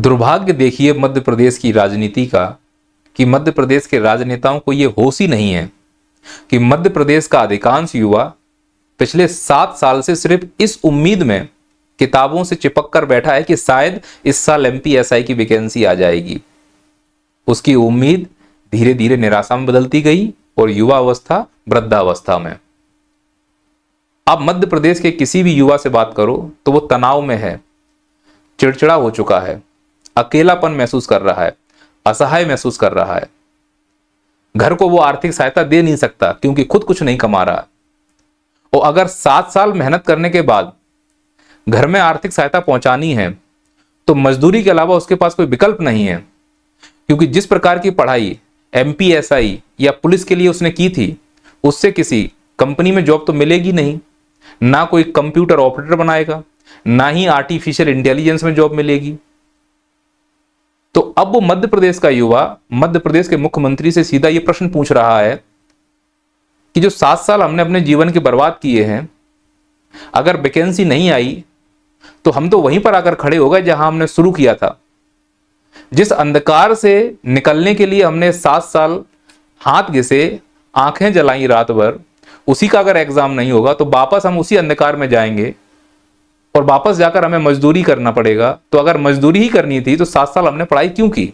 दुर्भाग्य देखिए मध्य प्रदेश की राजनीति का कि मध्य प्रदेश के राजनेताओं को यह होश ही नहीं है कि मध्य प्रदेश का अधिकांश युवा पिछले 7 साल से सिर्फ इस उम्मीद में किताबों से चिपक कर बैठा है कि शायद इस साल एमपीएसआई की वैकेंसी आ जाएगी। उसकी उम्मीद धीरे धीरे निराशा में बदलती गई और युवा अवस्था वृद्धावस्था में। अब मध्य प्रदेश के किसी भी युवा से बात करो तो वो तनाव में है, चिड़चिड़ा हो चुका है, अकेलापन महसूस कर रहा है, असहाय महसूस कर रहा है। घर को वो आर्थिक सहायता दे नहीं सकता क्योंकि खुद कुछ नहीं कमा रहा। और अगर 7 साल मेहनत करने के बाद घर में आर्थिक सहायता पहुंचानी है तो मजदूरी के अलावा उसके पास कोई विकल्प नहीं है, क्योंकि जिस प्रकार की पढ़ाई एमपीएसआई या पुलिस के लिए उसने की थी उससे किसी कंपनी में जॉब तो मिलेगी नहीं, ना कोई कंप्यूटर ऑपरेटर बनाएगा, ना ही आर्टिफिशियल इंटेलिजेंस में जॉब मिलेगी। तो अब वो मध्य प्रदेश का युवा मध्य प्रदेश के मुख्यमंत्री से सीधा ये प्रश्न पूछ रहा है कि जो 7 साल हमने अपने जीवन के बर्बाद किए हैं, अगर वैकेंसी नहीं आई तो हम तो वहीं पर आकर खड़े हो गए जहां हमने शुरू किया था। जिस अंधकार से निकलने के लिए हमने 7 साल हाथ घिसे, आंखें जलाई रात भर, उसी का अगर एग्जाम नहीं होगा तो वापस हम उसी अंधकार में जाएंगे और वापस जाकर हमें मजदूरी करना पड़ेगा। तो अगर मजदूरी ही करनी थी तो 7 साल हमने पढ़ाई क्यों की?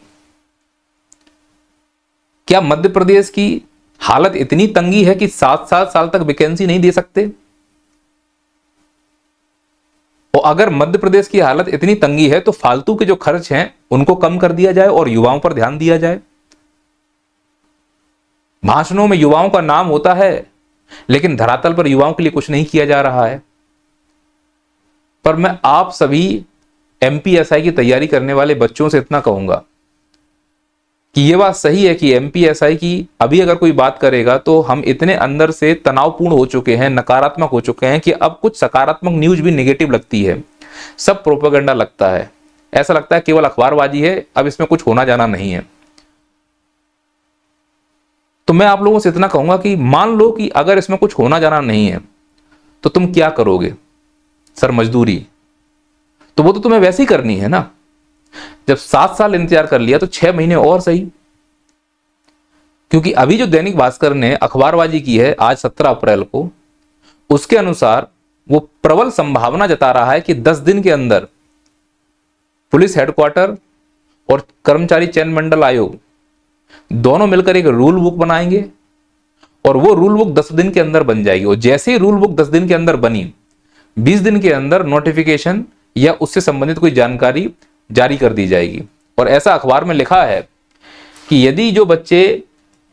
क्या मध्य प्रदेश की हालत इतनी तंगी है कि 7-7 साल तक वैकेंसी नहीं दे सकते? और अगर मध्य प्रदेश की हालत इतनी तंगी है तो फालतू के जो खर्च हैं उनको कम कर दिया जाए और युवाओं पर ध्यान दिया जाए। भाषणों में युवाओं का नाम होता है लेकिन धरातल पर युवाओं के लिए कुछ नहीं किया जा रहा है। पर मैं आप सभी एमपीएसआई की तैयारी करने वाले बच्चों से इतना कहूंगा कि यह बात सही है कि एमपीएसआई की अभी अगर कोई बात करेगा तो हम इतने अंदर से तनावपूर्ण हो चुके हैं, नकारात्मक हो चुके हैं कि अब कुछ सकारात्मक न्यूज भी नेगेटिव लगती है, सब प्रोपेगेंडा लगता है। ऐसा लगता है केवल अखबारबाजी है, अब इसमें कुछ होना जाना नहीं है। तो मैं आप लोगों से इतना कहूंगा कि मान लो कि अगर इसमें कुछ होना जाना नहीं है तो तुम क्या करोगे? सर मजदूरी, तो वो तो तुम्हें वैसे ही करनी है ना। जब 7 साल इंतजार कर लिया तो 6 महीने और सही। क्योंकि अभी जो दैनिक भास्कर ने अखबारबाजी की है आज 17 अप्रैल को, उसके अनुसार वो प्रबल संभावना जता रहा है कि 10 दिन के अंदर पुलिस हेडक्वार्टर और कर्मचारी चयन मंडल आयोग दोनों मिलकर एक रूल बुक बनाएंगे और वो रूल बुक 10 दिन के अंदर बन जाएगी। और जैसे ही रूल बुक 10 दिन के अंदर बनी, 20 दिन के अंदर नोटिफिकेशन या उससे संबंधित कोई जानकारी जारी कर दी जाएगी। और ऐसा अखबार में लिखा है कि यदि जो बच्चे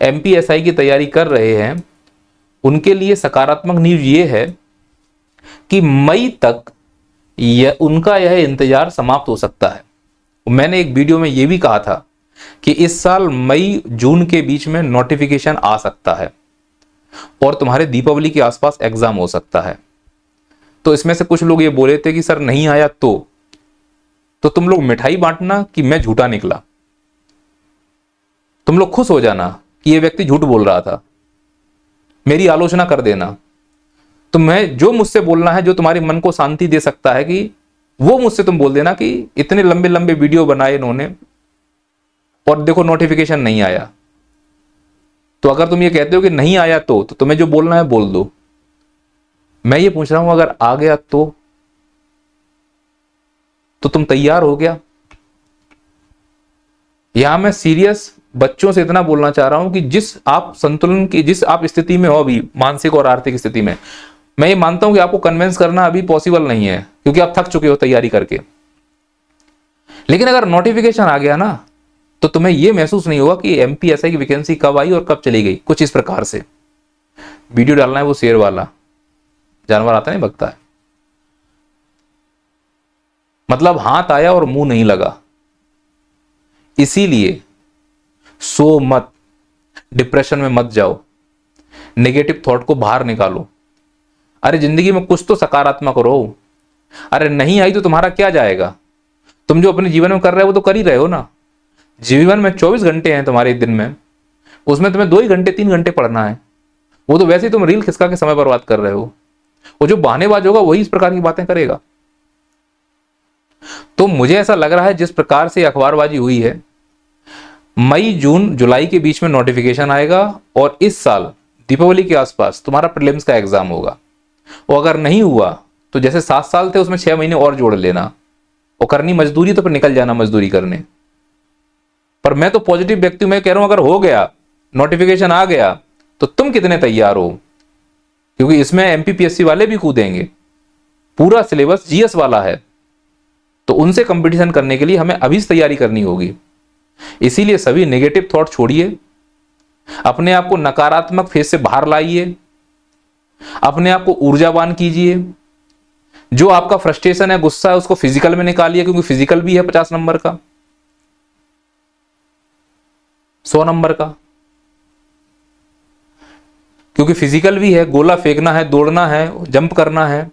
एमपीएसआई की तैयारी कर रहे हैं उनके लिए सकारात्मक न्यूज ये है कि मई तक उनका यह इंतजार समाप्त हो सकता है। मैंने एक वीडियो में यह भी कहा था कि इस साल मई जून के बीच में नोटिफिकेशन आ सकता है और तुम्हारे दीपावली के आसपास एग्जाम हो सकता है। तो इसमें से कुछ लोग ये बोले थे कि सर नहीं आया तो तुम लोग मिठाई बांटना कि मैं झूठा निकला, तुम लोग खुश हो जाना कि ये व्यक्ति झूठ बोल रहा था, मेरी आलोचना कर देना। तो मैं जो मुझसे बोलना है, जो तुम्हारे मन को शांति दे सकता है कि वो मुझसे तुम बोल देना कि इतने लंबे लंबे वीडियो बनाए इन्होंने और देखो नोटिफिकेशन नहीं आया। तो अगर तुम ये कहते हो कि नहीं आया तो तुम्हें जो बोलना है बोल दो। मैं ये पूछ रहा हूं अगर आ गया तो तुम तैयार हो गया? यहां मैं सीरियस बच्चों से इतना बोलना चाह रहा हूं कि जिस आप संतुलन की, जिस आप स्थिति में हो अभी, मानसिक और आर्थिक स्थिति में, मैं ये मानता हूं कि आपको कन्विंस करना अभी पॉसिबल नहीं है क्योंकि आप थक चुके हो तैयारी करके। लेकिन अगर नोटिफिकेशन आ गया ना तो तुम्हें यह महसूस नहीं होगा कि एमपीएसआई की वैकेंसी कब आई और कब चली गई। कुछ इस प्रकार से वीडियो डालना है वो शेर वाला, जानवर आता नहीं भगता है, मतलब हाथ आया और मुंह नहीं लगा। इसीलिए सो मत, डिप्रेशन में मत जाओ, नेगेटिव थॉट को बाहर निकालो। अरे जिंदगी में कुछ तो सकारात्मक रहो। अरे नहीं आई तो तुम्हारा क्या जाएगा? तुम जो अपने जीवन में कर रहे हो वो तो कर ही रहे हो ना। जीवन में 24 घंटे हैं तुम्हारे दिन में, उसमें तुम्हें 2 ही घंटे 3 घंटे पढ़ना है। वो तो वैसे ही तुम रील खिसका के समय बर्बाद कर रहे हो। वो जो बहानेबाज होगा वही इस प्रकार की बातें करेगा। तो मुझे ऐसा लग रहा है जिस प्रकार से अखबारबाजी हुई है, मई जून जुलाई के बीच में नोटिफिकेशन आएगा और इस साल दीपावली के आसपास तुम्हारा प्रीलिम्स का एग्जाम होगा। और अगर नहीं हुआ तो जैसे 7 साल थे उसमें 6 महीने और जोड़ लेना, और करनी मजदूरी तो फिर निकल जाना मजदूरी करने। पर मैं तो पॉजिटिव व्यक्ति हूं, मैं कह रहा हूं अगर हो गया, नोटिफिकेशन आ गया, तो तुम कितने तैयार हो, क्योंकि इसमें एमपीपीएससी वाले भी कूदेंगे, पूरा सिलेबस जीएस वाला है, तो उनसे कंपटीशन करने के लिए हमें अभी से तैयारी करनी होगी। इसीलिए सभी नेगेटिव थॉट छोड़िए, अपने आप को नकारात्मक फेज से बाहर लाइए, अपने आप को ऊर्जावान कीजिए। जो आपका फ्रस्ट्रेशन है, गुस्सा है, उसको फिजिकल में निकालिए, क्योंकि फिजिकल भी है 50 नंबर का, 100 नंबर का, क्योंकि फिजिकल भी है, गोला फेंकना है, दौड़ना है, जंप करना है।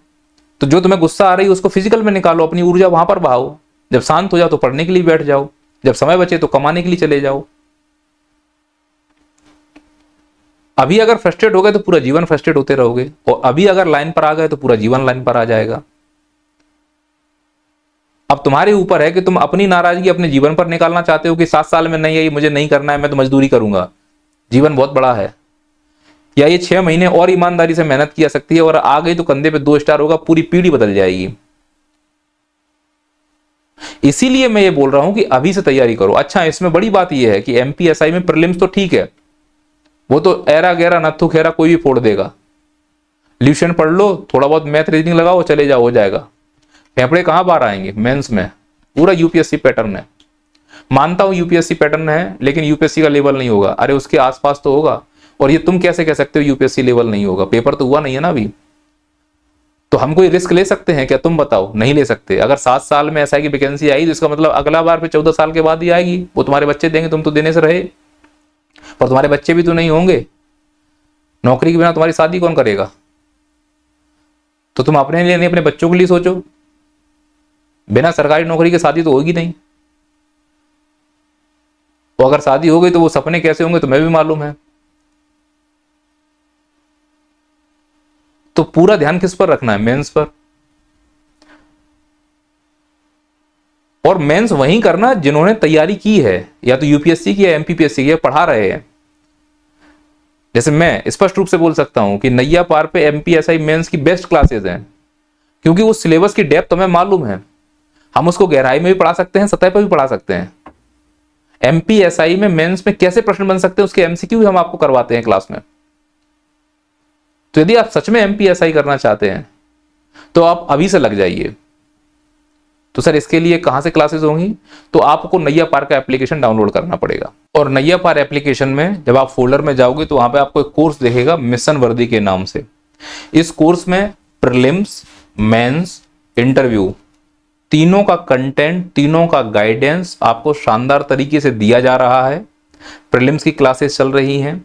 तो जो तुम्हें गुस्सा आ रही है उसको फिजिकल में निकालो, अपनी ऊर्जा वहां पर बहाओ। जब शांत हो जाओ तो पढ़ने के लिए बैठ जाओ, जब समय बचे तो कमाने के लिए चले जाओ। अभी अगर फ्रस्ट्रेट हो गए तो पूरा जीवन फ्रस्ट्रेट होते रहोगे, और अभी अगर लाइन पर आ गए तो पूरा जीवन लाइन पर आ जाएगा। अब तुम्हारे ऊपर है कि तुम अपनी नाराजगी अपने जीवन पर निकालना चाहते हो कि 7 साल में नहीं है, मुझे नहीं करना है, मैं तो मजदूरी करूंगा, जीवन बहुत बड़ा है, या ये 6 महीने और ईमानदारी से मेहनत की जा सकती है और आ गई तो कंधे पे 2 स्टार होगा, पूरी पीढ़ी बदल जाएगी। इसीलिए मैं ये बोल रहा हूं कि अभी से तैयारी करो। अच्छा, इसमें बड़ी बात यह है कि एमपीएसआई में प्रीलिम्स तो ठीक है, वो तो एरा गैरा नत्थु खेरा कोई भी फोड़ देगा। ल्यूशन पढ़ लो, थोड़ा बहुत मैथ रीजनिंग लगाओ, चले जाओ, हो जाएगा। फेफड़े कहां बाहर आएंगे मेंस में, पूरा यूपीएससी पैटर्न है। मानता हूं यूपीएससी पैटर्न है, लेकिन यूपीएससी का लेवल नहीं होगा। अरे उसके आसपास तो होगा। और ये तुम कैसे कह सकते हो यूपीएससी लेवल नहीं होगा, पेपर तो हुआ नहीं है ना अभी। तो हम कोई रिस्क ले सकते हैं क्या, तुम बताओ? नहीं ले सकते। अगर 7 साल में एसआई की वैकेंसी आई तो इसका मतलब अगला बार फिर 14 साल के बाद ही आएगी, वो तुम्हारे बच्चे देंगे, तुम तो देने से रहे, पर तुम्हारे बच्चे भी तो नहीं होंगे। नौकरी के बिना तुम्हारी शादी कौन करेगा? तो तुम अपने लिए नहीं, अपने बच्चों के लिए सोचो। बिना सरकारी नौकरी के शादी तो होगी नहीं, और अगर शादी हो गई तो वो सपने कैसे होंगे तुम्हें भी मालूम है। तो पूरा ध्यान किस पर रखना है? मेंस पर। और मेंस वहीं करना जिन्होंने तैयारी की है, या तो यूपीएससी की या एमपीपीएससी की, पढ़ा रहे हैं। जैसे मैं स्पष्ट रूप से बोल सकता हूं कि नैया पार पे एमपीएसआई मेंस की बेस्ट क्लासेस हैं, क्योंकि उस सिलेबस की डेप्थ हमें मालूम है। हम उसको गहराई में भी पढ़ा सकते हैं, सतह पर भी पढ़ा सकते हैं। एमपीएसआई में मेंस में कैसे प्रश्न बन सकते हैं उसके एमसीक्यू भी हम आपको करवाते हैं क्लास में। तो यदि आप सच में एमपीएसआई करना चाहते हैं तो आप अभी से लग जाइए। तो सर इसके लिए कहां से क्लासेस होंगी? तो आपको नैया पार का एप्लीकेशन डाउनलोड करना पड़ेगा। और नैया पार एप्लीकेशन में जब आप फोल्डर में जाओगे तो वहां पे आपको एक कोर्स दिखेगा मिशन वर्दी के नाम से। इस कोर्स में प्रीलिम्स, मेंस, इंटरव्यू, तीनों का कंटेंट, तीनों का गाइडेंस आपको शानदार तरीके से दिया जा रहा है। प्रीलिम्स की क्लासेस चल रही हैं।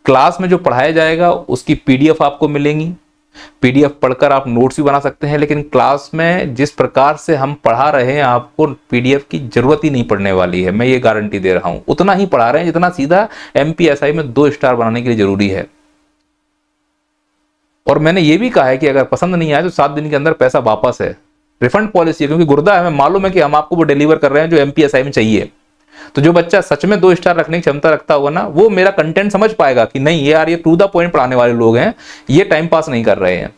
क्लास में जो पढ़ाया जाएगा उसकी पीडीएफ आपको मिलेंगी। पीडीएफ पढ़कर आप नोट्स भी बना सकते हैं, लेकिन क्लास में जिस प्रकार से हम पढ़ा रहे हैं आपको पीडीएफ की जरूरत ही नहीं पड़ने वाली है, मैं ये गारंटी दे रहा हूं। उतना ही पढ़ा रहे हैं जितना सीधा एमपीएसआई में 2 स्टार बनाने के लिए जरूरी है। और मैंने ये भी कहा है कि अगर पसंद नहीं आए तो 7 दिन के अंदर पैसा वापस है, रिफंड पॉलिसी है, क्योंकि गुर्दा है, हमें मालूम है कि हम आपको वो डिलीवर कर रहे हैं जो एमपीएसआई में चाहिए। तो जो बच्चा सच में 2 स्टार रखने की क्षमता रखता होगा ना, वो मेरा कंटेंट समझ पाएगा कि नहीं यार ये टू द पॉइंट पढ़ाने वाले लोग हैं, ये टाइम पास नहीं कर रहे हैं।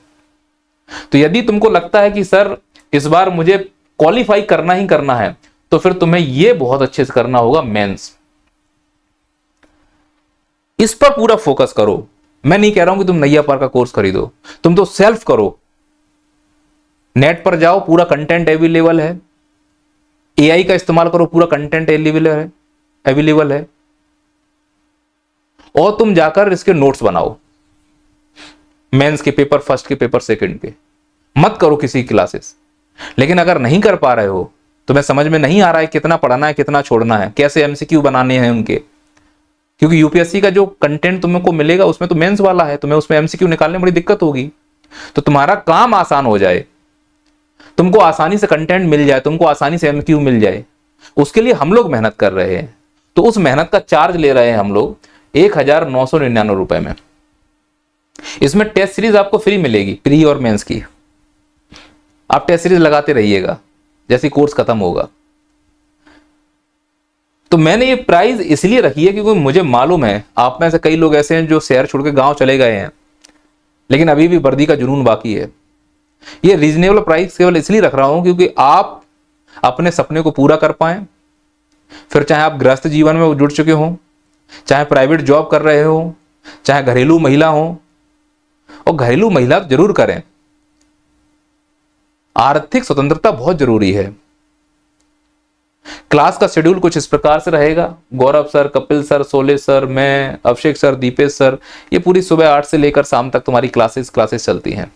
तो यदि तुमको लगता है कि सर इस बार मुझे क्वालिफाई करना ही करना है, तो फिर तुम्हें ये बहुत अच्छे से करना होगा मेंस। इस पर पूरा फोकस करो। मैं नहीं कह रहा हूं कि तुम नैया पार का कोर्स खरीदो, तुम तो सेल्फ करो। नेट पर जाओ, पूरा कंटेंट अवेलेबल है। एआई का इस्तेमाल करो, पूरा कंटेंट अवेलेबल है। और तुम जाकर इसके नोट्स बनाओ, मेंस के पेपर फर्स्ट के, पेपर सेकंड के। मत करो किसी क्लासेस। लेकिन अगर नहीं कर पा रहे हो, तुम्हें समझ में नहीं आ रहा है कितना पढ़ना है, कितना छोड़ना है, कैसे एमसीक्यू बनाने हैं उनके, क्योंकि यूपीएससी का जो कंटेंट तुमको मिलेगा उसमें तो मेंस वाला है, तुम्हें उसमें एमसीक्यू निकालने में बड़ी दिक्कत होगी। तो तुम्हारा काम आसान हो जाए, तुमको आसानी से कंटेंट मिल जाए, तुमको आसानी से एमसीक्यू मिल जाए, उसके लिए हम लोग मेहनत कर रहे हैं। तो उस मेहनत का चार्ज ले रहे हैं हम लोग 1999 रुपए में। इसमें टेस्ट सीरीज आपको फ्री मिलेगी, प्री और मेंस की। आप टेस्ट सीरीज लगाते रहिएगा, जैसे कोर्स खत्म होगा। तो मैंने ये प्राइस इसलिए रखी है क्योंकि मुझे मालूम है आप में से कई लोग ऐसे हैं जो शहर छोड़ के गांव चले गए हैं, लेकिन अभी भी वर्दी का जुनून बाकी है। ये रीजनेबल प्राइस केवल इसलिए रख रहा हूं क्योंकि आप अपने सपने को पूरा कर पाए। फिर चाहे आप गृहस्थ जीवन में जुड़ चुके हो, चाहे प्राइवेट जॉब कर रहे हो, चाहे घरेलू महिला हो, और घरेलू महिला जरूर करें। आर्थिक स्वतंत्रता बहुत जरूरी है। क्लास का शेड्यूल कुछ इस प्रकार से रहेगा। गौरव सर, कपिल सर, सोले सर, मैं, अभिषेक सर, दीपेश सर, ये पूरी सुबह 8 से लेकर शाम तक तुम्हारी क्लासेस चलती हैं।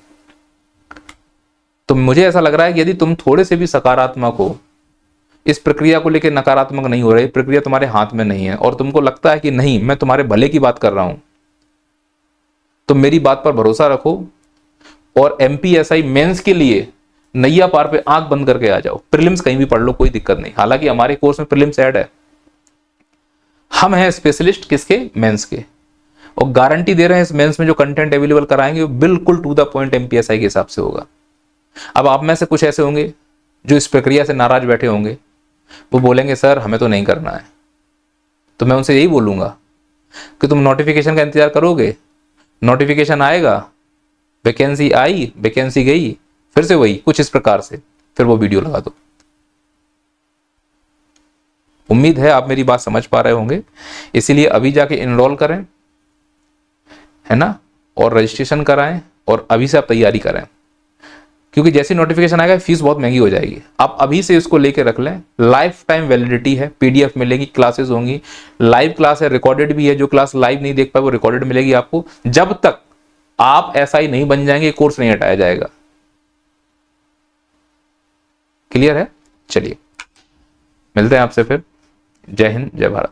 तो मुझे ऐसा लग रहा है कि यदि तुम थोड़े से भी सकारात्मक हो, इस प्रक्रिया को लेकर नकारात्मक नहीं हो रही, प्रक्रिया तुम्हारे हाथ में नहीं है, और तुमको लगता है कि नहीं मैं तुम्हारे भले की बात कर रहा हूं, तो मेरी बात पर भरोसा रखो और एमपीएसआई मेंस के लिए नैया पार पे आंख बंद करके आ जाओ। प्रीलिम्स कहीं भी पढ़ लो, कोई दिक्कत नहीं। हालांकि हमारे कोर्स में प्रीलिम्स ऐड है, हम हैं स्पेशलिस्ट किसके, मेंस के, और गारंटी दे रहे हैं इस मेंस में जो कंटेंट अवेलेबल कराएंगे वो बिल्कुल टू द पॉइंट एमपीएसआई के हिसाब से होगा। अब आप में से कुछ ऐसे होंगे जो इस प्रक्रिया से नाराज बैठे होंगे, वो बोलेंगे सर हमें तो नहीं करना है। तो मैं उनसे यही बोलूंगा कि तुम नोटिफिकेशन का इंतजार करोगे, नोटिफिकेशन आएगा, वैकेंसी आई, वैकेंसी गई, फिर से वही कुछ इस प्रकार से, फिर वो वीडियो लगा दो। उम्मीद है आप मेरी बात समझ पा रहे होंगे। इसीलिए अभी जाके इनरोल करें, है ना, और रजिस्ट्रेशन कराएं, और अभी से आप तैयारी करें, क्योंकि जैसे नोटिफिकेशन आएगा फीस बहुत महंगी हो जाएगी। आप अभी से इसको लेके रख लें। लाइफ टाइम वैलिडिटी है, पीडीएफ मिलेगी, क्लासेस होंगी, लाइव क्लास है, रिकॉर्डेड भी है। जो क्लास लाइव नहीं देख पाए वो रिकॉर्डेड मिलेगी आपको। जब तक आप एसआई नहीं बन जाएंगे कोर्स नहीं हटाया जाएगा। क्लियर है? चलिए मिलते हैं आपसे फिर। जय हिंद, जय भारत।